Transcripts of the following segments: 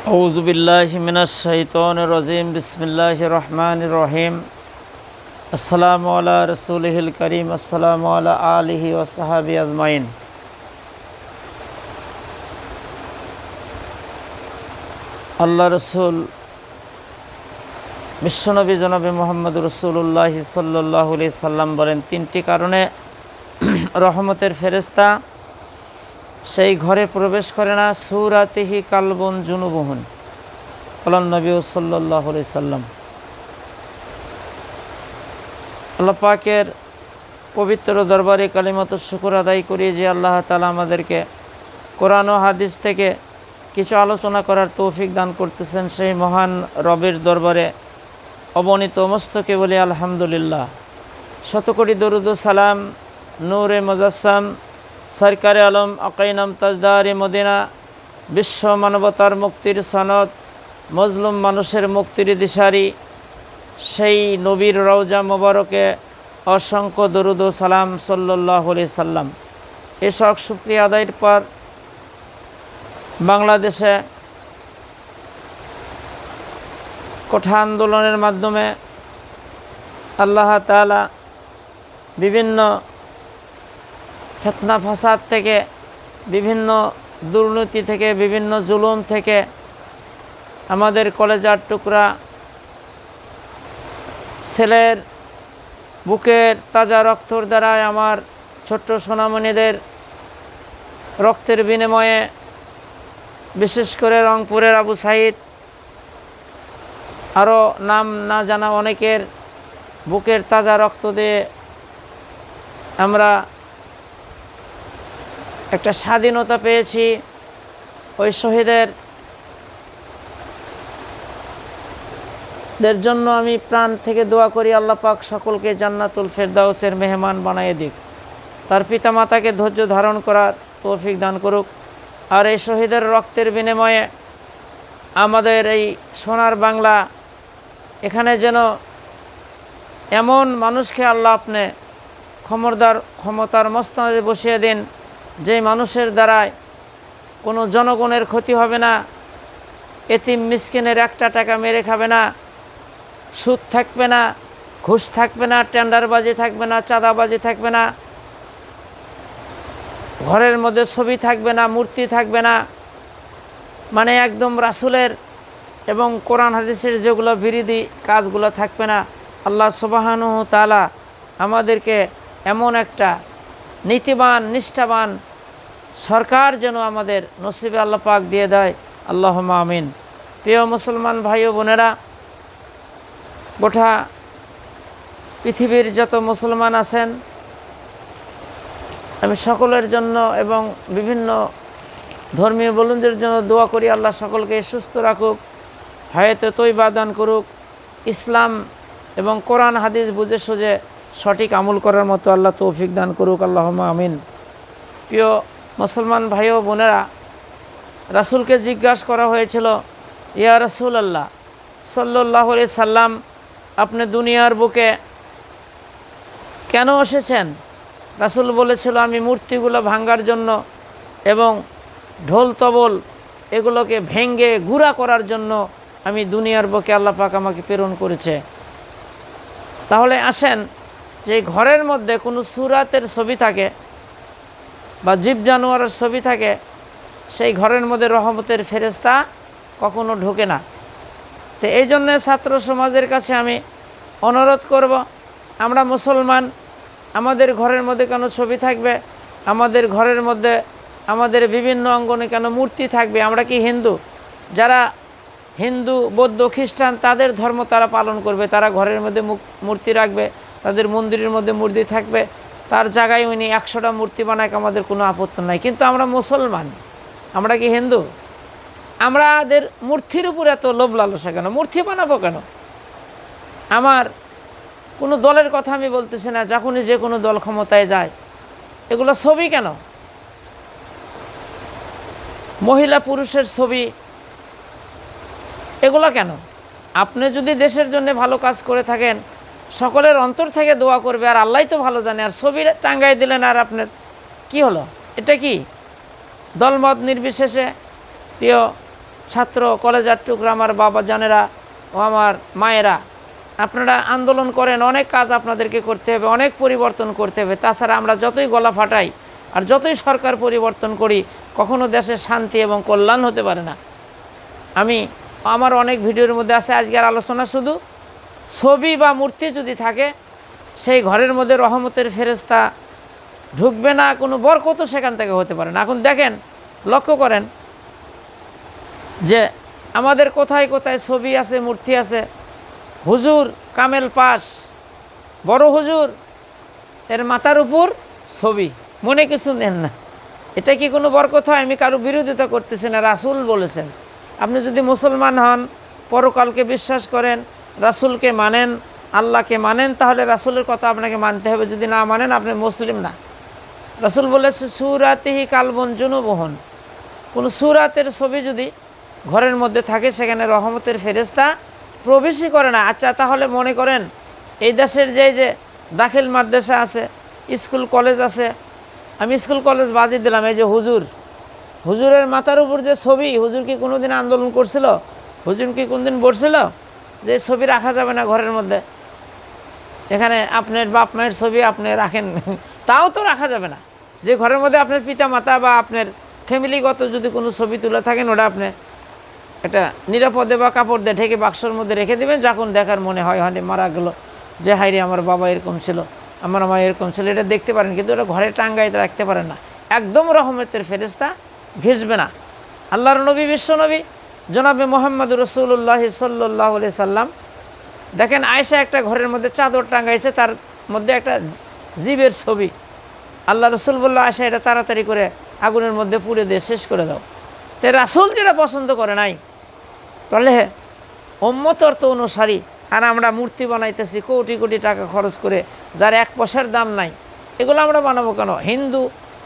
আউযু বিল্লাহি মিনাশ শাইতানির রাজিম। বিসমিল্লাহির রহমানির রহিম। আসসালামু আলা রাসূলিহিল কারীম। আসসালামু আলা আলিহি ওয়া সাহবিহি আজমাইন। আল্লাহ রসুল বিশ্বনবী জনাবে মুহাম্মদ রাসূলুল্লাহ সাল্লাল্লাহু আলাইহি সাল্লাম বলেন, তিনটি কারণে রহমতের ফেরেশতা সেই ঘরে প্রবেশ করে না। সূরাতিহি কালবুন জুনুবুহুন কালান নবী সাল্লাল্লাহু আলাইহি সাল্লাম। আল্লাহ পাকের পবিত্র দরবারে কালিমাত শুকর আদায় করি যে আল্লাহ তাআলা আমাদেরকে কোরআন ও হাদিস থেকে কিছু আলোচনা করার তৌফিক দান করতেছেন। সেই মহান রবের দরবারে অবনীত মস্তকে বলি আলহামদুলিল্লাহ। শতকোটি দরুদ ও সালাম নূরে মুজাসসাম সরকারে আলম আকাইনাম তাজদারে মদিনা, বিশ্ব মানবতার মুক্তির সনদ, মজলুম মানুষের মুক্তির দিশারি সেই নবীর রওজা মোবারকে অসংখ্য দরুদ ও সালাম সাল্লাল্লাহু আলাইহি সাল্লাম। এসব শুকরিয়া আদায়ের পর বাংলাদেশে কোঠা আন্দোলনের মাধ্যমে আল্লাহ তাআলা বিভিন্ন ফিতনা ফাসাদ থেকে, বিভিন্ন দুর্নীতি থেকে, বিভিন্ন জুলুম থেকে আমাদের কলেজার টুকরা ছেলের বুকের তাজা রক্তর দ্বারায় আমার ছোট্ট সোনামণিদের রক্তের বিনিময়ে, বিশেষ করে রংপুরের আবু সাঈদ, আরও নাম না জানা অনেকের বুকের তাজা রক্ত দিয়ে আমরা একটা স্বাধীনতা পেয়েছি। ওই শহীদের জন্য আমি প্রাণ থেকে দোয়া করি আল্লাহ পাক সকলকে জান্নাতুল ফেরদাউসের মেহমান বানিয়ে দিক, তার পিতামাতাকে ধৈর্য ধারণ করার তৌফিক দান করুক। আর এই শহীদের রক্তের বিনিময়ে আমাদের এই সোনার বাংলা, এখানে যেন এমন মানুষকে আল্লাহ আপনি ক্ষমতার মসনদে বসিয়ে দিন, যেই মানুষের দ্বারায় কোনো জনগণের ক্ষতি হবে না, এতিম মিসকিনের একটা টাকা মেরে খাবে না, সুদ থাকবে না, ঘুষ থাকবে না, টেন্ডারবাজি থাকবে না, চাঁদাবাজি থাকবে না, ঘরের মধ্যে ছবি থাকবে না, মূর্তি থাকবে না, মানে একদম রাসূলের এবং কোরআন হাদিসের যেগুলো বিরোধী কাজগুলো থাকবে না। আল্লাহ সুবহানাহু ওয়া তাআলা আমাদেরকে এমন একটা নীতিবান নিষ্ঠাবান সরকার যেন আমাদের নসিবে আল্লাহ পাক দিয়ে দেয়, আল্লাহুম্মা আমিন। প্রিয় মুসলমান ভাই ও বোনেরা, গোটা পৃথিবীর যত মুসলমান আছেন আমি সকলের জন্য এবং বিভিন্ন ধর্মীয় বলুনদের জন্য দোয়া করি আল্লাহ সকলকে সুস্থ রাখুক, হায়াতে তৈবা দান করুক, ইসলাম এবং কোরআন হাদিস বুঝে সুঝে সঠিক আমল করার মতো আল্লাহ তৌফিক দান করুক, আল্লাহুম্মা আমিন। প্রিয় মুসলমান ভাই ও বোনেরা, রাসূলকে জিজ্ঞাসা করা হয়েছিল, ইয়া রাসূলুল্লাহ সাল্লাল্লাহু আলাইহি সাল্লাম, আপনি দুনিয়ার বুকে কেন এসেছেন? রাসূল বলেছিল, আমি মূর্তিগুলো ভাঙার জন্য এবং ঢোল তবল এগুলোকে ভেঙ্গে গুঁড়া করার জন্য আমি দুনিয়ার বুকে আল্লাহ পাক আমাকে প্রেরণ করেছে। তাহলে আসেন, যে ঘরের মধ্যে কোনো সূরাতের ছবি থাকে বা জীব জানোয়ারের ছবি থাকে, সেই ঘরের মধ্যে রহমতের ফেরেশতা কখনো ঢোকে না। তো এই জন্যে ছাত্র সমাজের কাছে আমি অনুরোধ করব, আমরা মুসলমান, আমাদের ঘরের মধ্যে কেন ছবি থাকবে? আমাদের ঘরের মধ্যে আমাদের বিভিন্ন অঙ্গনে কেন মূর্তি থাকবে? আমরা কি হিন্দু? যারা হিন্দু, বৌদ্ধ, খ্রিস্টান তাদের ধর্ম তারা পালন করবে, তারা ঘরের মধ্যে মূর্তি রাখবে, তাদের মন্দিরের মধ্যে মূর্তি থাকবে, তার জায়গায় উনি 100টা মূর্তি বানায়, আমাদের কোনো আপত্তি নাই। কিন্তু আমরা মুসলমান, আমরা কি হিন্দু? আমাদের মূর্তির উপর এত লোভ লালসা কেন? মূর্তি বানাবো কেন? আমার কোনো দলের কথা আমি বলতেছি না, যখনই যে কোনো দল ক্ষমতায় যায়, এগুলো ছবি কেন? মহিলা পুরুষের ছবি এগুলো কেন? আপনি যদি দেশের জন্য ভালো কাজ করে থাকেন, সকলের অন্তর থেকে দোয়া করবে, আর আল্লাহই তো ভালো জানে। আর ছবি টাঙ্গাই দিলেন, আর আপনার কি হলো? এটা কি দলমত নির্বিশেষে প্রিয় ছাত্র, কলেজার টুকরা, আমার বাবা জানেরা ও আমার মায়েরা, আপনারা আন্দোলন করেন, অনেক কাজ আপনাদেরকে করতে হবে, অনেক পরিবর্তন করতে হবে। তাছাড়া আমরা যতই গলা ফাটাই আর যতই সরকার পরিবর্তন করি, কখনো দেশে শান্তি এবং কল্যাণ হতে পারে না। আমার অনেক ভিডিওর মধ্যে আছে, আজকের আলোচনা শুধু ছবি বা মূর্তি যদি থাকে, সেই ঘরের মধ্যে রহমতের ফেরেশতা ঢুকবে না, কোনো বরকতও সেখান থেকে হতে পারে না। এখন দেখেন, লক্ষ্য করেন যে আমাদের কোথায় কোথায় ছবি আছে, মূর্তি আছে। হুজুর কামেল পাশ, বড় হুজুর, এর মাথার উপর ছবি, মনে কিছু নেন না। এটা কি কোনো বরকত হয়? আমি কারো বিরোধিতা করতেছি না, রাসূল বলেছেন। আপনি যদি মুসলমান হন, পরকালকে বিশ্বাস করেন, রাসূলকে মানেন, আল্লাহকে মানেন, তাহলে রাসূলের কথা আপনাকে মানতে হবে। যদি না মানেন, আপনি মুসলিম না। রাসূল বলেছে সূরাতিহি কালবুন জুনুবুহুন, কোনো সূরাতের ছবি যদি ঘরের মধ্যে থাকে, সেখানে রহমতের ফেরেশতা প্রবেশই করে না। আচ্ছা, তাহলে মনে করেন এই দেশের যে দাখিল মাদ্রাসা আছে, স্কুল কলেজ আছে, আমি স্কুল কলেজ বাদই দিলাম, এই যে হুজুরের মাথার উপর যে ছবি, হুজুর কি কোনো দিন আন্দোলন করছিল? হুজুর কি কোনদিন বলছিল যে ছবি রাখা যাবে না ঘরের মধ্যে? এখানে আপনার বাপ মায়ের ছবি আপনি রাখেন, তাও তো রাখা যাবে না। যে ঘরের মধ্যে আপনার পিতা মাতা বা আপনার ফ্যামিলিগত যদি কোনো ছবি তুলে থাকেন, ওটা আপনি একটা নিরাপদে বা কাপড় দিয়ে ঢেকে বাক্সর মধ্যে রেখে দেবেন। যখন দেখার মনে হয়, হয়তো মারা গেল, যে হাইরে আমার বাবা এরকম ছিল, আমার মা এরকম ছিল, এটা দেখতে পারেন, কিন্তু ওটা ঘরে টাঙ্গাইতে রাখতে পারেন না। একদম রহমতের ফেরেশতা ঘেঁষবে না। আল্লাহর নবী, বিশ্বনবী জনাবে মোহাম্মদ রসুল্লাহ সাল্লাল্লাহু আলাইহি সাল্লাম, দেখেন আয়েশা একটা ঘরের মধ্যে চাদর টাঙ্গাইছে, তার মধ্যে একটা জীবের ছবি। আল্লাহ রসুল বলল, আয়েশা এটা তাড়াতাড়ি করে আগুনের মধ্যে পুড়ে দিয়ে শেষ করে দাও। তো রাসূল যেটা পছন্দ করে নাই, তাহলে উম্মতর তো অনুসারী, আর আমরা মূর্তি বানাইতেছি কোটি কোটি টাকা খরচ করে, যার এক পয়সার দাম নাই, এগুলো আমরা বানাবো কেন? হিন্দু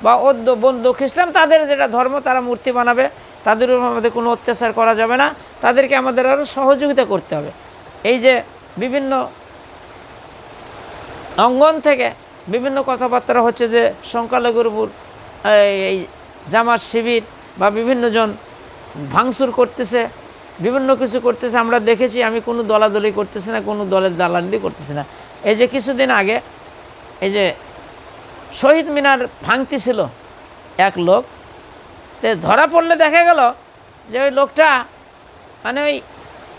বা বৌদ্ধ খ্রিস্টান, তাদের যেটা ধর্ম, তারা মূর্তি বানাবে, তাদের উপর আমাদের কোনো অত্যাচার করা যাবে না, তাদেরকে আমাদের আরও সহযোগিতা করতে হবে। এই যে বিভিন্ন অঙ্গন থেকে বিভিন্ন কথাবার্তা হচ্ছে যে সংখ্যালঘুর উপর এই জামাত শিবির বা বিভিন্নজন ভাঙচুর করতেছে, বিভিন্ন কিছু করতেছে, আমরা দেখেছি। আমি কোনো দলাদলি করতেছি না, কোনো দলের দালালি করতেছি না। এই যে কিছুদিন আগে এই যে শহীদ মিনার ভাঙতি ছিল এক লোক, তো ধরা পড়লে দেখা গেল যে ওই লোকটা মানে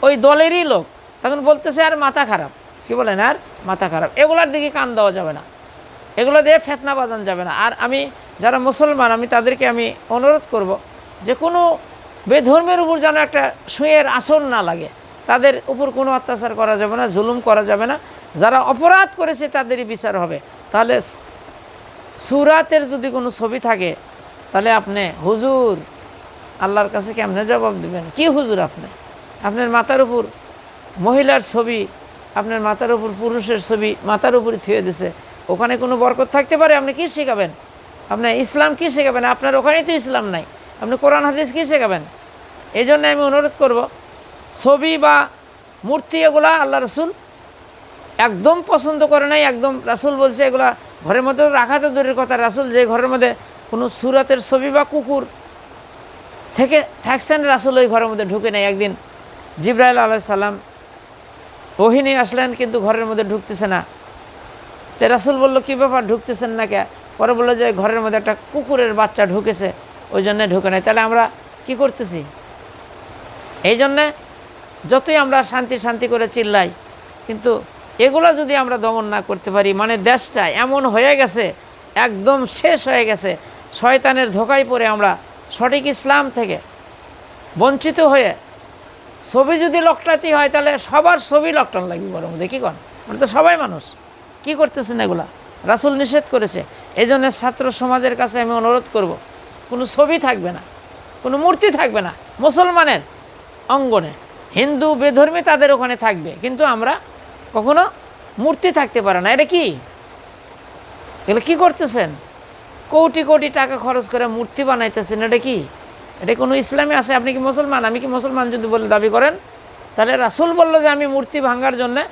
ওই দলেরই লোক। তখন বলতেছে আর মাথা খারাপ, কি বলেন, আর মাথা খারাপ। এগুলার দিকে কান দেওয়া যাবে না, এগুলো দিয়ে ফেতনা বাজান যাবে না। আর আমি যারা মুসলমান, আমি তাদেরকে আমি অনুরোধ করব যে কোনো বেধর্মের উপর যেন একটা সুঁয়ের আসর না লাগে, তাদের উপর কোনো অত্যাচার করা যাবে না, জুলুম করা যাবে না। যারা অপরাধ করেছে তাদেরই বিচার হবে। তাহলে সূরাতের যদি কোনো ছবি থাকে, তাহলে আপনি হুজুর আল্লাহর কাছে কেমনে জবাব দেবেন? কি হুজুর আপনার মাথার উপর মহিলার ছবি, আপনার মাথার উপর পুরুষের ছবি মাথার উপরে থুয়ে দিছে, ওখানে কোনো বরকত থাকতে পারে? আপনি কি শেখাবেন? আপনি ইসলাম কি শেখাবেন? আপনার ওখানেই তো ইসলাম নাই, আপনি কোরআন হাদিস কি শেখাবেন? এই জন্য আমি অনুরোধ করব, ছবি বা মূর্তি এগুলা আল্লাহ রসুল একদম পছন্দ করে নাই। একদম রাসূল বলছে এগুলা ঘরের মধ্যে রাখা তো দূরের কথা, রাসূল যে ঘরের মধ্যে কোনো সূরাতের ছবি বা কুকুর থেকে থাকছেন, রাসূল ওই ঘরের মধ্যে ঢুকে নেই। একদিন জিবরাইল আলাইহিস সালাম ওহী নিয়ে আসলেন, কিন্তু ঘরের মধ্যে ঢুকতেছে না। তো রাসূল বলল, কী ব্যাপার, ঢুকতেছেন না কে? পরে বললো যে ঘরের মধ্যে একটা কুকুরের বাচ্চা ঢুকেছে, ওই জন্যে ঢুকে নেয়। তাহলে আমরা কি করতেছি? এই জন্যে যতই আমরা শান্তি শান্তি করে চিল্লাই, কিন্তু এগুলো যদি আমরা দমন না করতে পারি, মানে দেশটা এমন হয়ে গেছে, একদম শেষ হয়ে গেছে, শয়তানের ধোকায় পড়ে আমরা সঠিক ইসলাম থেকে বঞ্চিত হয়ে ছবি যদি লকটাতি হয়, তাহলে সবার ছবি লকটান লাগবে বরং। দেখি কন, আমরা তো সবাই মানুষ, কি করতেছেন এগুলা? রাসূল নিষেধ করেছে। এই জন্য ছাত্র সমাজের কাছে আমি অনুরোধ করব, কোনো ছবি থাকবে না, কোনো মূর্তি থাকবে না মুসলমানের অঙ্গনে। হিন্দু বেধর্মী তাদের ওখানে থাকবে, কিন্তু আমরা কখনো মূর্তি থাকতে পারে না। এটা কি, এগুলো কী করতেছেন? কোটি কোটি টাকা খরচ করে মূর্তি বানাইতেছেন, এটা কি? এটা কোনো ইসলামে আছে? আপনি কি মুসলমান? আমি কি মুসলমান যদি বলে দাবি করেন, তাহলে রাসূল বললো যে আমি মূর্তি ভাঙ্গার জন্যে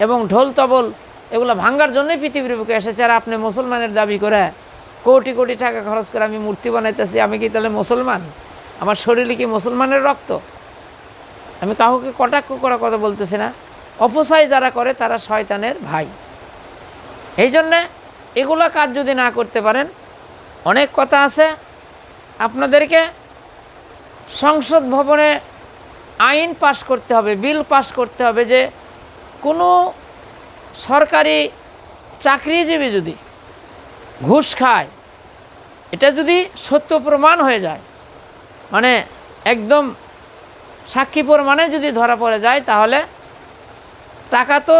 এবং ঢোল তবল এগুলো ভাঙ্গার জন্যই পৃথিবীর বুকে এসেছে, আর আপনি মুসলমানের দাবি করে কোটি কোটি টাকা খরচ করে আমি মূর্তি বানাইতেছি, আমি কি তাহলে মুসলমান? আমার শরীরে কি মুসলমানের রক্ত? আমি কাউকে কটাক্ষ করা কথা বলতেছি না, অপচয় যারা করে তারা শয়তানের ভাই। এই জন্যে এগুলো কাজ যদি না করতে পারেন, অনেক কথা আছে। আপনাদেরকে সংসদ ভবনে আইন পাশ করতে হবে, বিল পাশ করতে হবে যে কোনো সরকারি চাকরিজীবী যদি ঘুষ খায়, এটা যদি সত্য প্রমাণ হয়ে যায়, মানে একদম সাক্ষী প্রমাণে যদি ধরা পড়ে যায়, তাহলে টাকা তো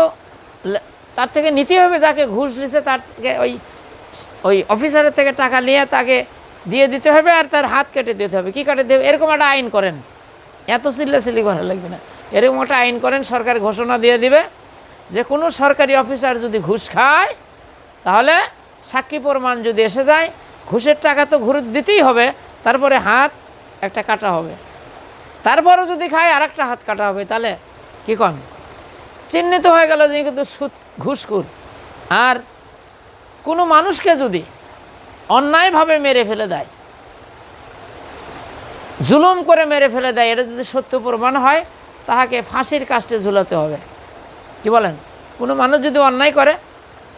তার থেকে নিতে হবে, যাকে ঘুষ দিছে তার থেকে ওই অফিসারের থেকে টাকা নিয়ে তাকে দিয়ে দিতে হবে, আর তার হাত কেটে দিতে হবে। কী কেটে দেবে? এরকম একটা আইন করেন, এত চিল্লাচিল্লি করা লাগবে না। এরকম একটা আইন করেন, সরকার ঘোষণা দিয়ে দিবে যে কোনো সরকারি অফিসার যদি ঘুষ খায়, তাহলে সাক্ষী প্রমাণ যদি এসে যায়, ঘুষের টাকা তো ঘুরে দিতেই হবে, তারপরে হাত একটা কাটা হবে, তারপরও যদি খায় আর একটা হাত কাটা হবে। তাহলে কী কন? চিহ্নিত হয়ে গেল যে কিন্তু সুদ ঘুষখোর। আর কোনো মানুষকে যদি অন্যায়ভাবে মেরে ফেলে দেয়, জুলুম করে মেরে ফেলে দেয়, এটা যদি সত্য প্রমাণ হয়, তাহাকে ফাঁসির কাস্টে ঝুলাতে হবে। কি বলেন? কোনো মানুষ যদি অন্যায় করে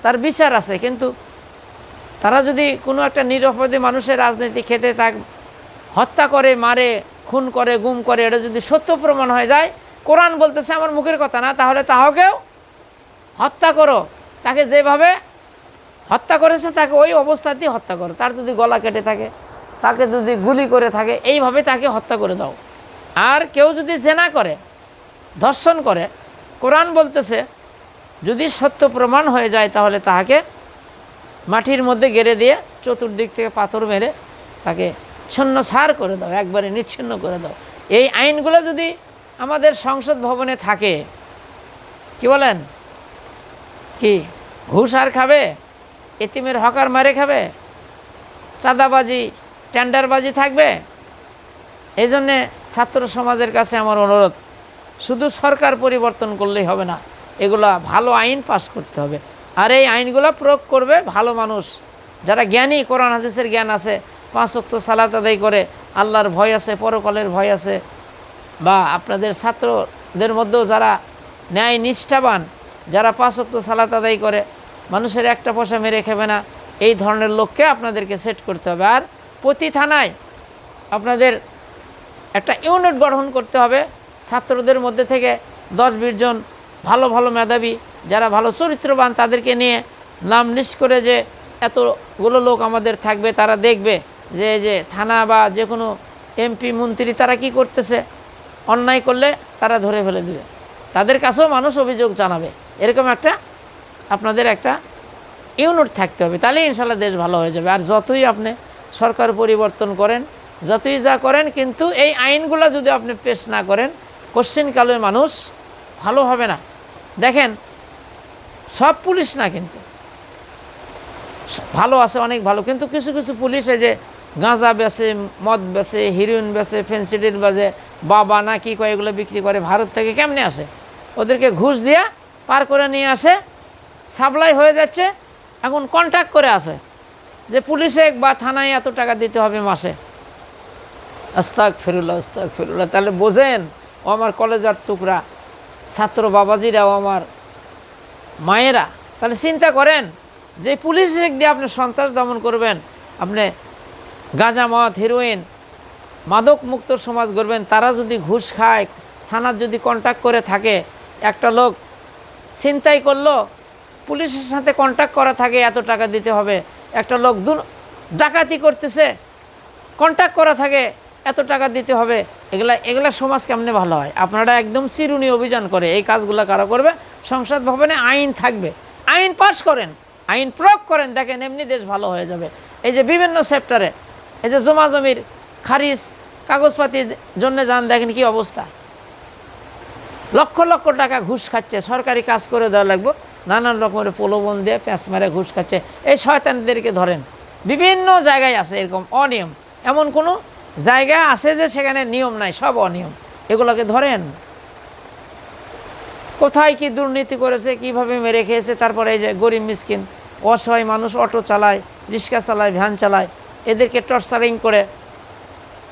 তার বিচার আছে, কিন্তু তারা যদি কোনো একটা নিরপরাধী মানুষের রাজনীতি খেতে তাক হত্যা করে, মারে, খুন করে, গুম করে, এটা যদি সত্য প্রমাণ হয়ে যায়, কোরআন বলতেছে, আমার মুখের কথা না, তাহলে তাহাকেও হত্যা করো, তাকে যেভাবে হত্যা করেছে তাকে ওই অবস্থাতেই হত্যা করো। তার যদি গলা কেটে থাকে, তাকে যদি গুলি করে থাকে, এইভাবে তাকে হত্যা করে দাও। আর কেউ যদি জেনা করে, ধর্ষণ করে, কোরআন বলতেছে যদি সত্য প্রমাণ হয়ে যায়, তাহলে তাহাকে মাটির মধ্যে গেড়ে দিয়ে চতুর্দিক থেকে পাথর মেরে তাকে ছন্নছাড় করে দাও, একবারে নিচ্ছিন্ন করে দাও। এই আইনগুলো যদি আমাদের সংসদ ভবনে থাকে, কি বলেন? কি ঘুষ আর খাবে? এতিমের হকার মারে খাবে? চাঁদাবাজি, টেন্ডারবাজি থাকবে? এই জন্যে ছাত্র সমাজের কাছে আমার অনুরোধ, শুধু সরকার পরিবর্তন করলেই হবে না, এগুলা ভালো আইন পাস করতে হবে। আর এই আইনগুলো প্রয়োগ করবে ভালো মানুষ, যারা জ্ঞানী, কোরআন হাদিসের জ্ঞান আছে, 5 ওয়াক্ত সালাত আদায় করে, আল্লাহর ভয় আছে, পরকালের ভয় আছে, বা আপনাদের ছাত্রদের মধ্যেও যারা ন্যায় নিষ্ঠাবান, যারা 5 ওয়াক্ত সালাত আদায় করে, মানুষের একটা পয়সা মেরে খাবে না, এই ধরনের লোককে আপনাদেরকে সেট করতে হবে। আর প্রতি থানায় আপনাদের একটা ইউনিট গঠন করতে হবে, ছাত্রদের মধ্যে থেকে 10-20 জন ভালো ভালো মেধাবী, যারা ভালো চরিত্রবান, তাদেরকে নিয়ে নাম লিস্ট করে যে এতগুলো লোক আমাদের থাকবে, তারা দেখবে যে থানা বা যে কোনো এমপি মন্ত্রী তারা কি করতেছে, অন্যায় করলে তারা ধরে ফেলে দেবে, তাদের কাছেও মানুষ অভিযোগ জানাবে। এরকম একটা আপনাদের একটা ইউনিট থাকতে হবে, তাহলে ইনশাল্লাহ দেশ ভালো হয়ে যাবে। আর যতই আপনি সরকার পরিবর্তন করেন, যতই যা করেন, কিন্তু এই আইনগুলো যদি আপনি পেশ না করেন, কোশ্চিনকালে মানুষ ভালো হবে না। দেখেন, সব পুলিশ না, কিন্তু ভালো আছে, অনেক ভালো, কিন্তু কিছু কিছু পুলিশ এই যে গাঁজা বেচে, মদ বেচে, হিরোইন বেচে, ফেন্সিডিল বাজে, বাবা না কি কয়, এগুলো বিক্রি করে। ভারত থেকে কেমনে আসে? ওদেরকে ঘুষ দিয়া পার করে নিয়ে আসে, সাপ্লাই হয়ে যাচ্ছে, এখন কন্ট্যাক্ট করে আসে যে পুলিশে বা থানায় এত টাকা দিতে হবে মাসে। আস্তাগফিরুল্লাহ, আস্তাগফিরুল্লাহ। তাহলে বোঝেন, ও আমার কলেজার টুকরা ছাত্র বাবাজিরা, ও আমার মায়েরা, তাহলে চিন্তা করেন যে পুলিশ দিয়ে আপনি সন্ত্রাস দমন করবেন, আপনি গাঁজা, মদ, হিরোইন, মাদক মুক্ত সমাজ গড়বেন। তারা যদি ঘুষ খায়, থানার যদি কন্ট্যাক্ট করে থাকে, একটা লোক ছিনতাই করলো, পুলিশের সাথে কন্ট্যাক্ট করা থাকে, এত টাকা দিতে হবে। একটা লোক ডাকাতি করতেছে, কন্ট্যাক্ট করা থাকে, এত টাকা দিতে হবে। এগুলা সমাজ কেমনে ভালো হয়? আপনারা একদম চিরুনি অভিযান করে এই কাজগুলো কারা করবে? সংসদ ভবনে আইন থাকবে, আইন পাস করেন, আইন প্রয়োগ করেন, দেখেন এমনি দেশ ভালো হয়ে যাবে। এই যে বিভিন্ন সেক্টরে এই যে জমা জমির খারিজ, কাগজপাতির জন্য যান, দেখেন কি অবস্থা, লক্ষ লক্ষ টাকা ঘুষ খাচ্ছে, সরকারি কাজ করে দেওয়া লাগবে, নানান রকমের প্রলোভন দিয়ে প্যাঁচ মারে ঘুষ খাচ্ছে। এই শয়তানদেরকে ধরেন, বিভিন্ন জায়গায় আছে এরকম অনিয়ম, এমন কোনো জায়গা আছে যে সেখানে নিয়ম নাই, সব অনিয়ম, এগুলোকে ধরেন। কোথায় কি দুর্নীতি করেছে, কিভাবে মেরে খেয়েছে। তারপরে এই যে গরিব মিসকিন অসহায় মানুষ অটো চালায়, রিক্সা চালায়, ভ্যান চালায়, এদেরকে টর্চারিং করে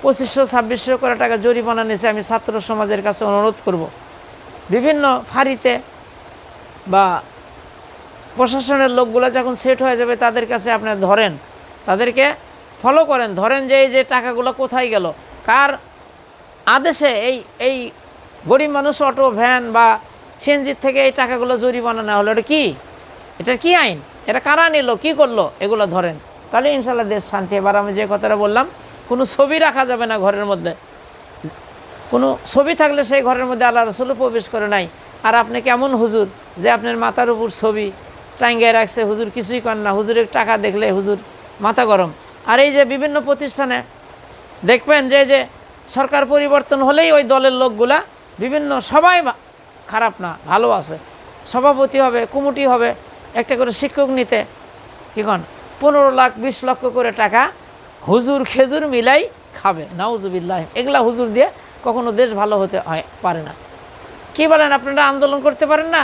2500-2600 করে টাকা জরিমানা নিয়েছে। আমি ছাত্র সমাজের কাছে অনুরোধ করব, বিভিন্ন ফাঁড়িতে বা প্রশাসনের লোকগুলো যখন সেট হয়ে যাবে তাদের কাছে আপনি ধরেন, তাদেরকে ফলো করেন, ধরেন যে এই যে টাকাগুলো কোথায় গেল, কার আদেশে এই গরিব মানুষ অটো ভ্যান বা সিএনজির থেকে এই টাকাগুলো জরিমানা নেওয়া হলো। এটা কি, এটা কি আইন, এটা কারা নিল, কী করলো, এগুলো ধরেন, তাহলে ইনশাল্লাহ দেশ শান্তি। এবার আমি যে কথাটা বললাম, কোনো ছবি রাখা যাবে না ঘরের মধ্যে। কোনো ছবি থাকলে সেই ঘরের মধ্যে আল্লাহ রাসূলও প্রবেশ করে নাই। আর আপনি কেমন হুজুর যে আপনার মাথার উপর ছবি টাঙ্গিয়ে রাখছে, হুজুর কিছুই করেন না, হুজুরের টাকা দেখলে হুজুর মাথা গরম। আর এই যে বিভিন্ন প্রতিষ্ঠানে দেখবেন যে সরকার পরিবর্তন হলেই ওই দলের লোকগুলা বিভিন্ন, সবাই খারাপ না, ভালো আছে, সভাপতি হবে, কমিটি হবে, একটা করে শিক্ষক নিতে কি কন 15 লাখ 20 লক্ষ করে টাকা হুজুর খেজুর মিলাই খাবে, নাউজুবিল্লাহ। এগুলা হুজুর দিয়ে কখনো দেশ ভালো হতে পারে না। কি বলেন, আপনারা আন্দোলন করতে পারেন না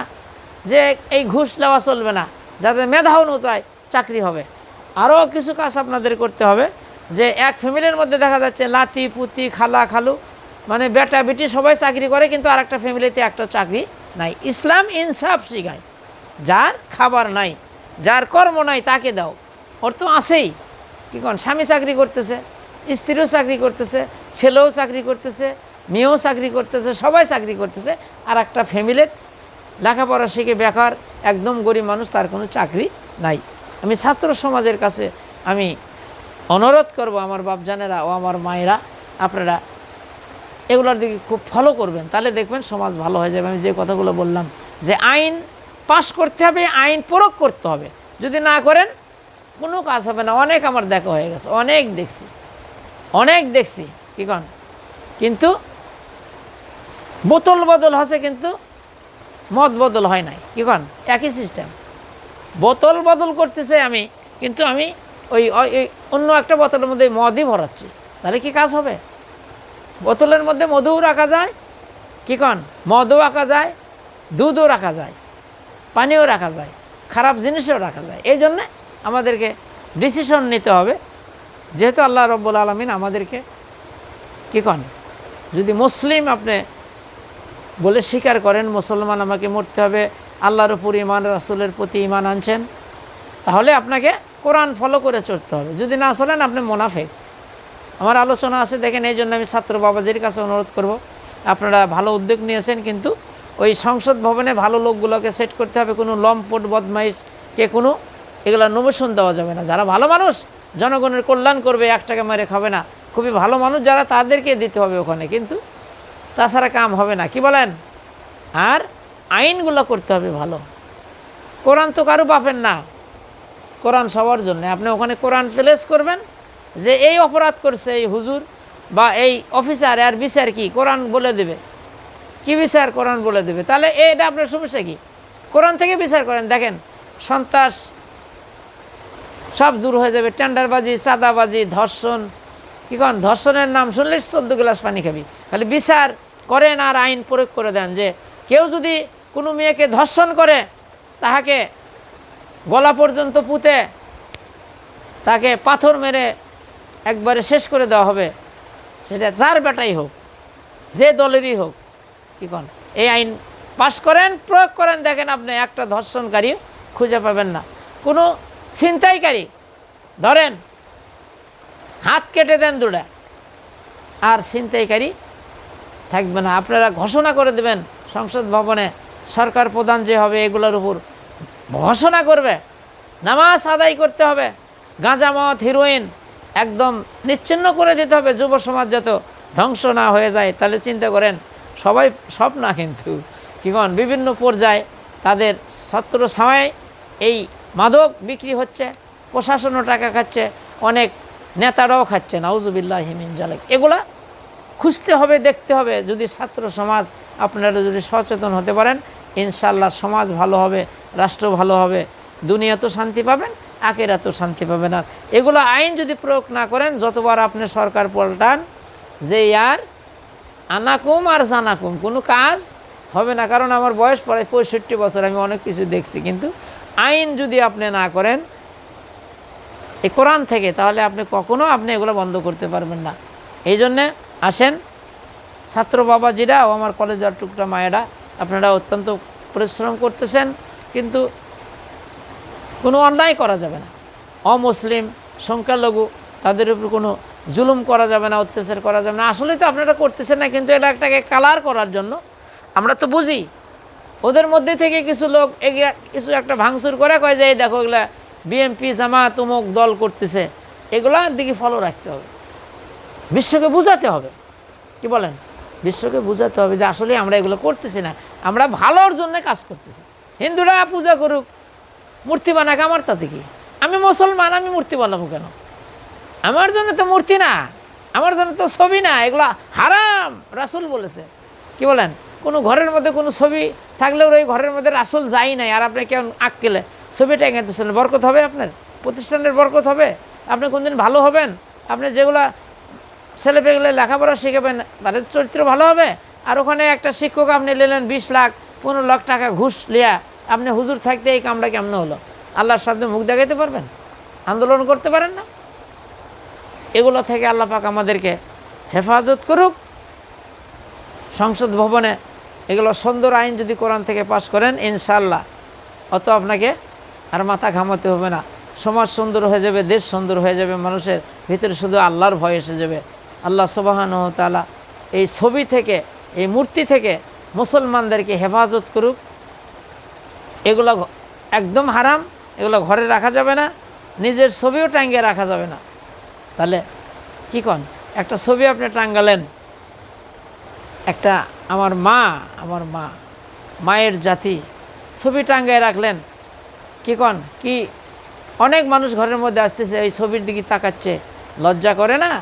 যে এই ঘুষ দেওয়া চলবে না, যাতে মেধা অনুযায়ী চাকরি হবে। আরও কিছু কাজ আপনাদের করতে হবে, যে এক ফ্যামিলির মধ্যে দেখা যাচ্ছে লাতি পুতি খালা খালু মানে বেটা বেটি সবাই চাকরি করে, কিন্তু আর একটা ফ্যামিলিতে একটা চাকরি নাই। ইসলাম ইনসাফ শিখায়, যার খাবার নাই, যার কর্ম নাই তাকে দাও। ওর তো আছেই, কী কন, স্বামী চাকরি করতেছে, স্ত্রীও চাকরি করতেছে, ছেলেও চাকরি করতেছে, মেয়েও চাকরি করতেছে, সবাই চাকরি করতেছে। আর একটা ফ্যামিলির লেখাপড়া শিখে বেকার একদম গরিব মানুষ, তার কোনো চাকরি নাই। আমি ছাত্র সমাজের কাছে আমি অনুরোধ করব, আমার বাপজানেরা ও আমার মায়েরা, আপনারা এগুলোর দিকে খুব ফলো করবেন, তাহলে দেখবেন সমাজ ভালো হয়ে যাবে। আমি যে কথাগুলো বললাম, যে আইন পাশ করতে হবে, আইন প্রয়োগ করতে হবে, যদি না করেন কোনো কাজ হবে না। অনেক আমার দেখা হয়ে গেছে, অনেক দেখছি কি কন, কিন্তু বোতল বদল হচ্ছে কিন্তু মদ বদল হয় নাই, কি কন, একই সিস্টেম। বোতল বদল করতেছে আমি, কিন্তু আমি ওই অন্য একটা বোতলের মধ্যে মদই ভরাচ্ছি, তাহলে কি কাজ হবে? বোতলের মধ্যে মধুও রাখা যায়, কি কন, মদও রাখা যায়, দুধও রাখা যায়, পানিও রাখা যায়, খারাপ জিনিসও রাখা যায়। এই জন্যে আমাদেরকে ডিসিশন নিতে হবে, যেহেতু আল্লাহ রব্বুল আলামিন আমাদেরকে কি কন, যদি মুসলিম আপনি বলে স্বীকার করেন, মুসলমান আমাকে মরতে হবে, আল্লাহর উপর ঈমান, রাসূলের প্রতি ঈমান আনছেন, তাহলে আপনাকে কোরআন ফলো করে চলতে হবে। যদি না চলেন আপনি মুনাফিক। আমার আলোচনা আছে দেখেন, এই জন্য আমি ছাত্র বাবাজির কাছে অনুরোধ করব, আপনারা ভালো উদ্যোগ নিয়েছেন, কিন্তু ওই সংসদ ভবনে ভালো লোকগুলোকে সেট করতে হবে। কোনো লম্পট বদমাইশকে কোনো এগুলো নমিশন দেওয়া যাবে না। যারা ভালো মানুষ, জনগণের কল্যাণ করবে, 1 টাকা মেরে খাবে না, খুবই ভালো মানুষ যারা, তাদেরকে দিতে হবে ওখানে, কিন্তু তাছাড়া কাম হবে না, কি বলেন? আর আইনগুলো করতে হবে ভালো। কোরআন তো কারো বাপের না, কোরআন সবার জন্য। আপনি ওখানে কোরআন প্লেস করবেন যে এই অপরাধ করছে এই হুজুর বা এই অফিসার, আর বিচার কি কোরআন বলে দেবে, কি বিচার কোরআন বলে দেবে, তাহলে এটা আপনার সমস্যা কি? কোরআন থেকে বিচার করেন, দেখেন সন্ত্রাস সব দূর হয়ে যাবে। টেন্ডারবাজি, চাঁদাবাজি, ধর্ষণ, কি কন, ধর্ষণের নাম শুনলে 14 গ্লাস পানি খাবি। খালি বিচার করেন আর আইন প্রয়োগ করে দেন, যে কেউ যদি কোনো মেয়েকে ধর্ষণ করে তাহাকে গলা পর্যন্ত পুঁতে তাকে পাথর মেরে একবারে শেষ করে দেওয়া হবে, সেটা যার বেটাই হোক, যে দলেরই হোক, কি কন, এই আইন পাশ করেন, প্রয়োগ করেন, দেখেন আপনি একটা ধর্ষণকারী খুঁজে পাবেন না। কোনো ছিনতাইকারী ধরেন, হাত কেটে দেন দুটা, আর ছিনতাইকারী থাকবে না। আপনারা ঘোষণা করে দেবেন সংসদ ভবনে, সরকার প্রধান যে হবে এগুলোর উপর ঘোষণা করবে, নামাজ আদায় করতে হবে, গাঁজা মদ হিরোইন একদম নিচ্ছিন্ন করে দিতে হবে, যুব সমাজ যত ধ্বংস না হয়ে যায়। তাহলে চিন্তা করেন, সবাই সব না, কিন্তু কি কন, বিভিন্ন পর্যায়ে তাদের ছত্র ছায়ায় এই মাদক বিক্রি হচ্ছে, প্রশাসনও টাকা খাচ্ছে, অনেক নেতারাও খাচ্ছে, নাউজুবিল্লাহি মিন জালিক। এগুলা খুঁজতে হবে, দেখতে হবে। যদি ছাত্র সমাজ আপনারা যদি সচেতন হতে পারেন, ইনশাআল্লাহ সমাজ ভালো হবে, রাষ্ট্র ভালো হবে, দুনিয়াতেও শান্তি পাবেন, আখিরাতেও শান্তি পাবেন। আর এগুলো আইন যদি প্রয়োগ না করেন, যতবার আপনি সরকার পাল্টান, যে আর আনাকুম আর জানাকুম, কোনো কাজ হবে না। কারণ আমার বয়স প্রায় 65 বছর, আমি অনেক কিছু দেখছি, কিন্তু আইন যদি আপনি না করেন এই কোরআন থেকে, তাহলে আপনি কখনো এগুলো বন্ধ করতে পারবেন না। এই জন্যে আসেন ছাত্র বাবাজিরা ও আমার কলেজের টুকরা মায়েরা, আপনারা অত্যন্ত পরিশ্রম করতেছেন, কিন্তু কোনো অন্যায় করা যাবে না। অমুসলিম সংখ্যালঘু তাদের উপর কোনো জুলুম করা যাবে না, অত্যাচার করা যাবে না। আসলে তো আপনারা করতেছেন না, কিন্তু এটা একটাকে কালার করার জন্য। আমরা তো বুঝি ওদের মধ্যে থেকে কিছু লোক কিছু একটা ভাঙচুর করে কয় যে এই দেখো এগুলা বিএনপি জামাত অমুক দল করতেছে, এগুলার দিকে ফলো রাখতে হবে, বিশ্বকে বুঝাতে হবে। কি বলেন? বিশ্বকে বুঝাতে হবে যে আসলে আমরা এগুলো করতেছি না, আমরা ভালোর জন্য কাজ করতেছি। হিন্দুরা পূজা করুক, মূর্তি বানাক, আমার তাতে কি? আমি মুসলমান, আমি মূর্তি বানাবো কেন? আমার জন্য তো মূর্তি না, আমার জন্য তো ছবি না, এগুলো হারাম, রাসূল বলেছে। কি বলেন? কোনো ঘরের মধ্যে কোনো ছবি থাকলেও ওই ঘরের মধ্যে রাসূল যাই নাই, আর আপনি কেমন আঁকলে ছবিটা এঁকেতেছেন? বরকত হবে? আপনার প্রতিষ্ঠানের বরকত হবে? আপনি কোনদিন ভালো হবেন? আপনি যেগুলা ছেলেপেলে লেখাপড়া শিখাবেন তাদের চরিত্র ভালো হবে। আর ওখানে একটা শিক্ষক আপনি নিলেন 20 লাখ 15 লাখ টাকা ঘুষ লিয়া, আপনি হুজুর থাকতে এই কামটা কেমন হলো? আল্লাহর সামনে মুখ দেখাইতে পারবেন? আন্দোলন করতে পারেন না? এগুলো থেকে আল্লাহ পাক আমাদেরকে হেফাজত করুক। সংসদ ভবনে এগুলো সুন্দর আইন যদি কোরআন থেকে পাশ করেন, ইনশাআল্লাহ অত আপনাকে আর মাথা ঘামাতে হবে না। সমাজ সুন্দর হয়ে যাবে, দেশ সুন্দর হয়ে যাবে, মানুষের ভিতরে শুধু আল্লাহর ভয় এসে যাবে। আল্লাহ সুবহানাহু ওয়া তাআলা এই ছবি থেকে, এই মূর্তি থেকে মুসলমানদেরকে হেফাজত করুক। এগুলো একদম হারাম, এগুলো ঘরে রাখা যাবে না, নিজের ছবিও টাঙ্গিয়ে রাখা যাবে না। তাহলে কি কন? একটা ছবি আপনি টাঙ্গালেন, একটা আমার মায়ের জাতি ছবি টাঙ্গায় রাখলেন, কি কন? কি অনেক মানুষ ঘরের মধ্যে আসতেছে, এই ছবির দিকে তাকাচ্ছে, লজ্জা করে না?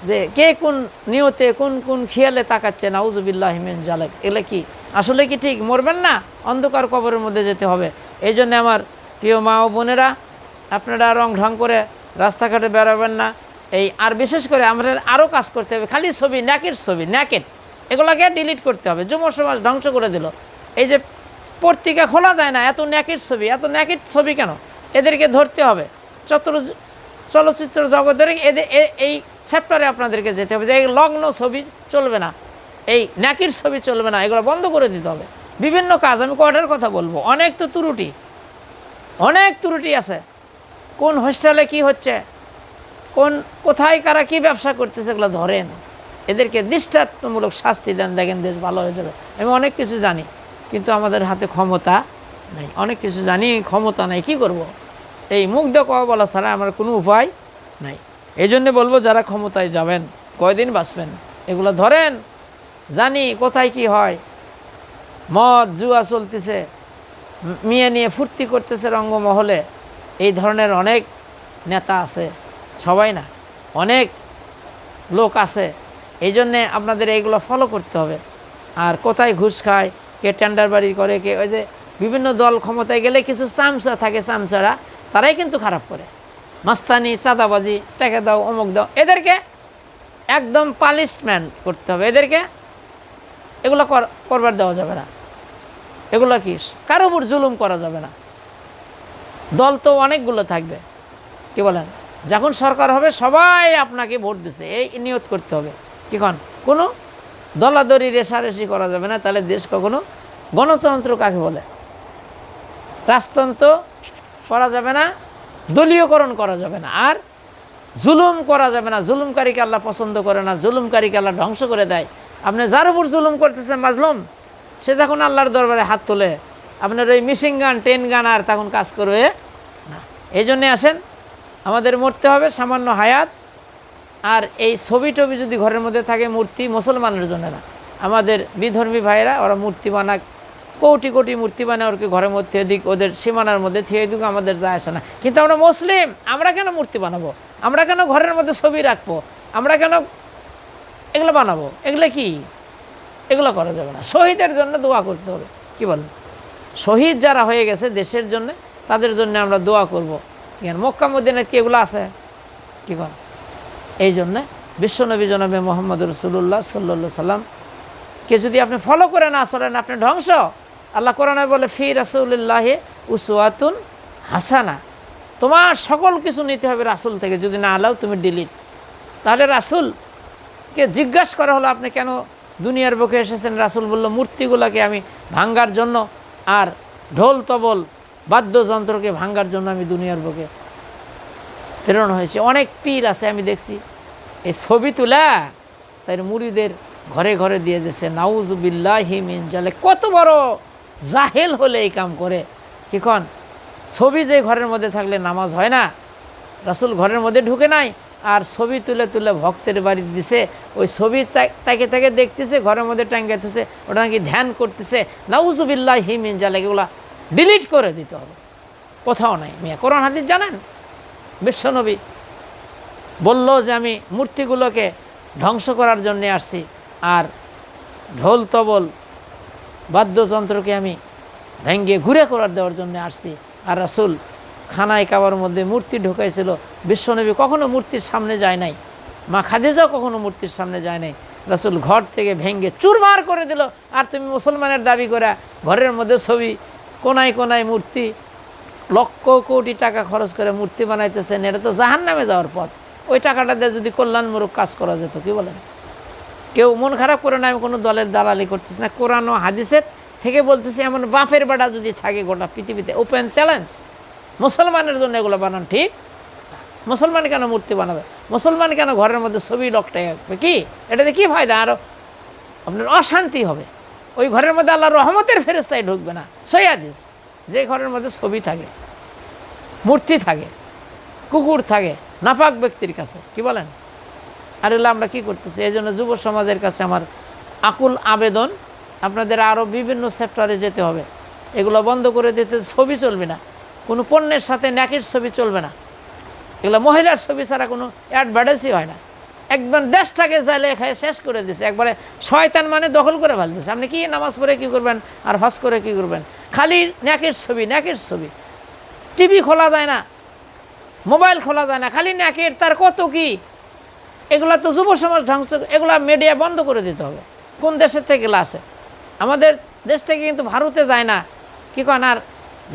যে কে কোন নিয়তে কোন কোন খেয়ালে তাকাচ্ছে? নাউজুবিল্লাহি মিন জালিক। এগুলো কি আসলে কি ঠিক? মরবেন না, অন্ধকার কবরের মধ্যে যেতে হবে। এই জন্য আমার প্রিয় মা ও বোনেরা, আপনারা রং ঢং করে রাস্তাঘাটে বেরোবেন না। আর বিশেষ করে আমাদের আরও কাজ করতে হবে। খালি ছবি, ন্যাকেট, এগুলোকে ডিলিট করতে হবে। যুব সমাজ ধ্বংস করে দিল। এই যে পত্রিকা খোলা যায় না, এত ন্যাকেট ছবি কেন? এদেরকে ধরতে হবে। চলচ্চিত্র জগতের এই চ্যাপ্টারে আপনাদেরকে যেতে হবে যে এই লগ্ন ছবি চলবে না, এই ন্যাকেট ছবি চলবে না, এগুলো বন্ধ করে দিতে হবে। বিভিন্ন কাজ, আমি কয়টার কথা বলবো, অনেক ত্রুটি আছে। কোন হোস্টেলে কি হচ্ছে, কোথায় কারা কি ব্যবসা করতেছে, এগুলো ধরেন, এদেরকে দৃষ্টান্তমূলক শাস্তি দেন, দেখেন দেশ ভালো হয়ে যাবে। আমি অনেক কিছু জানি, কিন্তু আমাদের হাতে ক্ষমতা নাই। অনেক কিছু জানি, ক্ষমতা নাই, কি করব? এই মুখ দিয়ে কথা বলা ছাড়া আমার কোনো উপায় নাই। এই জন্যে বলবো, যারা ক্ষমতায় যাবেন, কয়দিন বাঁচবেন, এগুলো ধরেন। জানি কোথায় কি হয়, মদ জুয়া চলতেছে, মেয়ে নিয়ে ফুর্তি করতেছে রঙ্গমহলে। এই ধরনের অনেক নেতা আছে, সবাই না, অনেক লোক আছে। এই জন্যে আপনাদের এইগুলো ফলো করতে হবে। আর কোথায় ঘুষ খায়, কে টেন্ডার বাড়ি করে, কে ওই যে বিভিন্ন দল ক্ষমতায় গেলে কিছু চামচা থাকে, চামচারা তারাই কিন্তু খারাপ করে। মাস্তানি, চাঁদাবাজি, টাকা দাও, অমুক দাও, এদেরকে একদম পানিশমেন্ট করতে হবে। এদেরকে এগুলো করবার দেওয়া যাবে না। এগুলো কি কারোর উপর জুলুম করা যাবে না। দল তো অনেকগুলো থাকবে, কি বলেন? যখন সরকার হবে সবাই আপনাকে ভোট দিছে, এই নিয়ত করতে হবে। কি কন? কোনো দলাদলি রেশারেশি করা যাবে না, তাহলে দেশ কখনো গণতন্ত্র কাকে বলে? রাজতন্ত্র করা যাবে না, দলীয়করণ করা যাবে না, আর জুলুম করা যাবে না। জুলুমকারীকে আল্লাহ পছন্দ করে না, জুলুমকারীকে আল্লাহ ধ্বংস করে দেয়। আপনি যার উপর জুলুম করতেছেন মাজলুম, সে যখন আল্লাহর দরবারে হাত তোলে, আপনার ওই মেশিন গান, টেন গান আর তখন কাজ করবে না। এই জন্যে আসেন, আমাদের মরতে হবে সামান্য হায়াত। আর এই ছবি টবি যদি ঘরের মধ্যে থাকে, মূর্তি মুসলমানের জন্য না, আমাদের বিধর্মী ভাইয়েরা ওরা মূর্তি বানাক, কোটি কোটি মূর্তি বানায়, ওরকে ঘরের মধ্যে দিক, ওদের সীমানার মধ্যে থিয়ে দিক, আমাদের যায় আসে না। কিন্তু আমরা মুসলিম, আমরা কেন মূর্তি বানাবো? আমরা কেন ঘরের মধ্যে ছবি রাখবো? আমরা কেন এগুলো বানাবো? এগুলো কি? এগুলো করা যাবে না। শহীদের জন্য দোয়া করতে হবে। কি বলেন? শহীদ যারা হয়ে গেছে দেশের জন্য, তাদের জন্য আমরা দোয়া করবো। মক্কা মদিনায় কি এগুলো আছে? কি করেন? এই জন্যে বিশ্বনবী জনাবে মোহাম্মদ রাসূলুল্লাহ সাল্লাল্লাহু সাল্লাম কে যদি আপনি ফলো করে না চলেন, আপনি ধ্বংস। আল্লাহ কোরআনে বলে, ফি রাসূলিল্লাহি উসওয়াতুন হাসানা। তোমার সকল কিছু নিতে হবে রাসূল থেকে, যদি না আলাও তুমি ডিলিট। তাহলে রাসূল কে জিজ্ঞাসা করা হলো আপনি কেন দুনিয়ার বুকে এসেছেন? রাসূল বলল মূর্তিগুলোকে আমি ভাঙ্গার জন্য আর ঢোল তবল বাদ্যযন্ত্রকে ভাঙ্গার জন্য আমি দুনিয়ার বুকে প্রেরণ হয়েছে। অনেক পীর আছে আমি দেখছি এই ছবি তুলা তাই মুরিদের ঘরে ঘরে দিয়ে দিয়েছে। নাউজুবিল্লাহি মিন জালিক। কত বড় জাহেল হলে এই কাম করে। কি কন? ছবি যে ঘরের মধ্যে থাকলে নামাজ হয় না, রাসূল ঘরের মধ্যে ঢুকে নাই আর ছবি তুলে তুলে ভক্তের বাড়ি দিছে, ওই ছবি তাকে তাকে দেখতেছে, ঘরের মধ্যে টাঙ্গাইতেছে, ওটা নাকি ধ্যান করতেছে। নাউজুবিল্লাহি মিন জালিক। এগুলা ডিলিট করে দিতে হবে, কোথাও নাই। মিয়া কোরআন হাদিস জানেন? বিশ্বনবী বলল যে আমি মূর্তিগুলোকে ধ্বংস করার জন্যে আসছি আর ঢোল তবল বাদ্যযন্ত্রকে আমি ভেঙ্গে ঘুরে করার দেওয়ার জন্য আসছি। আর রাসূল খানায় কাবার মধ্যে মূর্তি ঢুকাইছিল। বিশ্বনবী কখনো মূর্তির সামনে যায় নাই, মা খাদিজাও কখনো মূর্তির সামনে যায় নাই। রাসূল ঘর থেকে ভেঙ্গে চুরমার করে দিল। আর তুমি মুসলমানের দাবি করা ঘরের মধ্যে ছবি, কোনায় কোনায় মূর্তি, লক্ষ কোটি টাকা খরচ করে মূর্তি বানাইতেছেন। এটা তো জাহান্নামে যাওয়ার পথ। ওই টাকাটা দিয়ে যদি কল্যাণমূলক কাজ করা যেত, কি বলেন? কেউ মন খারাপ করে না, আমি কোনো দলের দালালি করতেছি না। কোরআন ও হাদিসের থেকে বলতেছি, এমন বাপের বেটা যদি থাকে গোটা পৃথিবীতে, ওপেন চ্যালেঞ্জ, মুসলমানের জন্য এগুলো বানান ঠিক? মুসলমান কেন মূর্তি বানাবে? মুসলমান কেন ঘরের মধ্যে ছবি লকটাই রাখবে? কি এটাতে কী ফায়দা? আরও আপনার অশান্তি হবে। ওই ঘরের মধ্যে আল্লাহর রহমতের ফেরেশতাই ঢুকবে না। সহিহ হাদিস, যে ঘরের মধ্যে ছবি থাকে, মূর্তি থাকে, কুকুর থাকে নাপাক ব্যক্তির কাছে, কি বলেন? আর এগুলো আমরা কী করতেছি? এই জন্য যুব সমাজের কাছে আমার আকুল আবেদন, আপনাদের আরও বিভিন্ন সেক্টরে যেতে হবে। এগুলো বন্ধ করে দিতে। ছবি চলবে না, কোনো পণ্যের সাথে ন্যাকের ছবি চলবে না। এগুলো মহিলার ছবি ছাড়া কোনো অ্যাডভার্টাইজই হয় না। একবার দেশটাকে চাইলে খায় শেষ করে দিছে, একবারে শয়তান মানে দখল করে ফেলতেছে। আপনি কি নামাজ পড়ে কী করবেন আর হজ করে কী করবেন? খালি ন্যাকের ছবি, ন্যাকের ছবি। টিভি খোলা যায় না, মোবাইল খোলা যায় না, খালি ন্যাকের। তার কত কি? এগুলা তো যুব সমাজ ধ্বংস। এগুলা মিডিয়া বন্ধ করে দিতে হবে। কোন দেশের থেকে এগুলো আসে? আমাদের দেশ থেকে কিন্তু ভারতে যায় না, কী কন? আর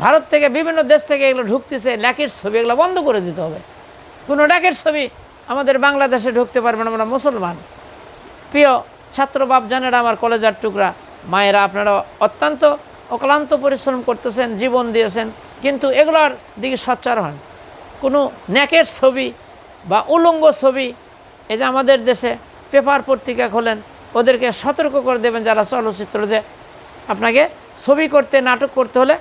ভারত থেকে বিভিন্ন দেশ থেকে এগুলো ঢুকতেছে ন্যাকের ছবি, এগুলো বন্ধ করে দিতে হবে। কোনো ন্যাকের ছবি আমাদের বাংলাদেশে ঢুকতে পারবে না। আমরা মুসলমান। প্রিয় ছাত্র বাপজানেরা, আমার কলেজার টুকরা মায়েরা, আপনারা অত্যন্ত অক্লান্ত পরিশ্রম করতেছেন, জীবন দিয়েছেন, কিন্তু এগুলোর দিকে সোচ্চার হন। কোনো ন্যাকের ছবি বা উলঙ্গ ছবি, এই যে আমাদের দেশে পেপার পত্রিকা খোলেন, ওদেরকে সতর্ক করে দেবেন যারা চলচ্চিত্র, যে আপনাকে ছবি করতে, নাটক করতে হলে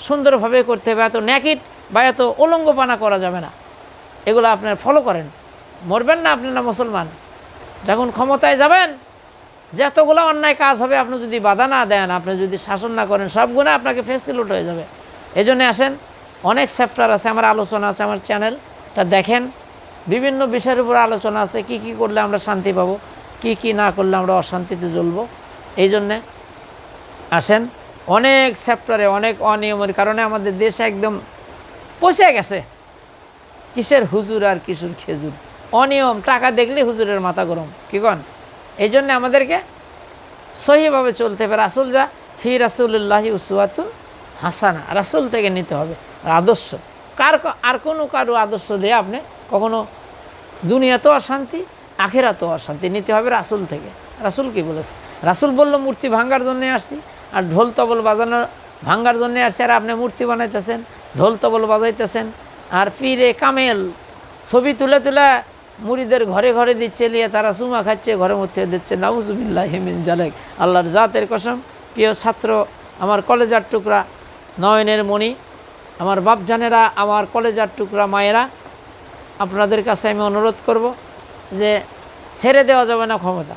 সুন্দরভাবে করতে হবে। এত ন্যাকিট বা এত উলঙ্গপানা করা যাবে না। এগুলো আপনার ফলো করেন। মরবেন না আপনারা মুসলমান। যখন ক্ষমতায় যাবেন, যে এতগুলো অন্যায় কাজ হবে, আপনি যদি বাধা না দেন, আপনি যদি শাসন না করেন, সব গুণে আপনাকে ফেসিলিট হয়ে যাবে। এই জন্যে আসেন, অনেক চ্যাপ্টার আছে, আমার আলোচনা আছে, আমার চ্যানেলটা দেখেন। বিভিন্ন বিষয়ের উপর আলোচনা আছে, কি কি করলে আমরা শান্তি পাবো, কি কি না করলে আমরা অশান্তিতে জ্বলব। এই জন্যে আসেন, অনেক চ্যাপ্টারে অনেক অনিয়মের কারণে আমাদের দেশ একদম পচে গেছে। কিসের হুজুর আর কিসের খেজুর, অনিয়ম। টাকা দেখলে হুজুরের মাথা গরম, কি কন? এই জন্যে আমাদেরকে সহিভাবে চলতে হবে। রাসূল যা ফি রাসূলিল্লাহি উসওয়াতুন হাসানা, রাসূল থেকে নিতে হবে আদর্শ। আর কোনো কারো আদর্শ দিয়ে আপনি কখনো দুনিয়াতেও অশান্তি, আখিরাতেও অশান্তি। নিতে হবে রাসূল থেকে। রাসূল কি বলেছে? রাসূল বলল মূর্তি ভাঙ্গার জন্যে আসছি আর ঢোল তবল বাজানোর ভাঙ্গার জন্যে আসছি। আর আপনি মূর্তি বানাইতেছেন, ঢোল তবল বাজাইতেছেন, আর পীরে কামেল ছবি তুলে তুলে মুরিদের ঘরে ঘরে দিচ্ছে, নিয়ে তারা চুমা খাচ্ছে, ঘরের মধ্যে দিচ্ছে। নাউজুবিল্লাহি মিন জালিক। আল্লাহর জাতের কসম, প্রিয় ছাত্র, আমার কলেজার টুকরা, নয়নের মণি, আমার বাপজানেরা, আমার কলেজার টুকরা মায়েরা, আপনাদের কাছে আমি অনুরোধ করব যে ছেড়ে দেওয়া যাবে না ক্ষমতা।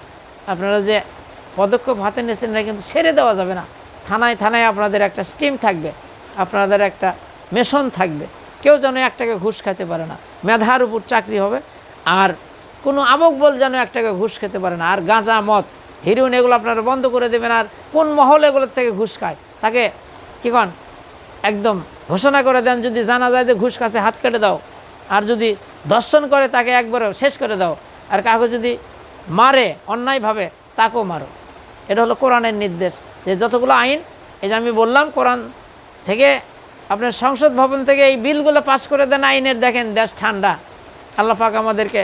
আপনারা যে পদক্ষেপ হাতে নিয়েছেন, না কিন্তু ছেড়ে দেওয়া যাবে না। থানায় থানায় আপনাদের একটা স্টিম থাকবে, আপনাদের একটা মেশন থাকবে। কেউ যেন এক টাকা ঘুষ খেতে পারে না। মেধার উপর চাকরি হবে। আর কোনো আবক বল যেন এক টাকা ঘুষ খেতে পারে না। আর গাঁজা, মদ, হিরোইন এগুলো আপনারা বন্ধ করে দেবেন। আর কোন মহল এগুলোর থেকে ঘুষ খায়, তাকে কী কন একদম ঘোষণা করে দেন। যদি জানা যায় যে ঘুষ খাচ্ছে, হাত কেটে দাও। আর যদি দর্শন করে, তাকে একবারে শেষ করে দাও। আর কাউকে যদি মারে অন্যায়ভাবে, তাকেও মারো। এটা হলো কোরআনের নির্দেশ। যে যতগুলো আইন, এই যে আমি বললাম, কোরআন থেকে, আপনার সংসদ ভবন থেকে এই বিলগুলো পাস করে দেন আইনের, দেখেন দেশ ঠান্ডা। আল্লাহ পাক আমাদেরকে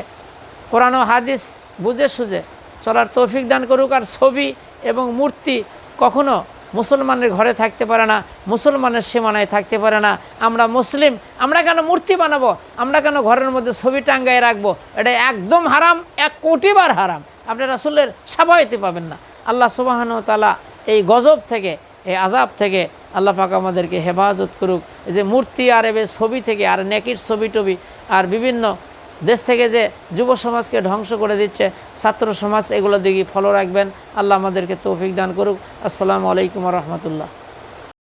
কোরআন ও হাদিস বুঝে সুঝে চলার তৌফিক দান করুক। আর ছবি এবং মূর্তি কখনো মুসলমানের ঘরে থাকতে পারে না, মুসলমানের সীমানায় থাকতে পারে না। আমরা মুসলিম, আমরা কেন মূর্তি বানাবো, আমরা কেন ঘরের মধ্যে ছবি টাঙ্গায় রাখবো? এটা একদম হারাম, 1 কোটি বার হারাম। আপনি রাসূলের সাফায়াতে পাবেন না। আল্লাহ সুবহানাহু ওয়া তাআলা এই গজব থেকে, এই আযাব থেকে আল্লাহ পাক আমাদেরকে হেফাজত করুক। এই যে মূর্তি আর এবে ছবি থেকে, আর নেকির ছবি টবি, আর বিভিন্ন দেশ থেকে যে যুব সমাজকে ধ্বংস করে দিচ্ছে, ছাত্র সমাজ, এগুলো দিকে ফলো রাখবেন। আল্লাহ আমাদেরকে তৌফিক দান করুক। আসসালামু আলাইকুম ওয়া রাহমাতুল্লাহ।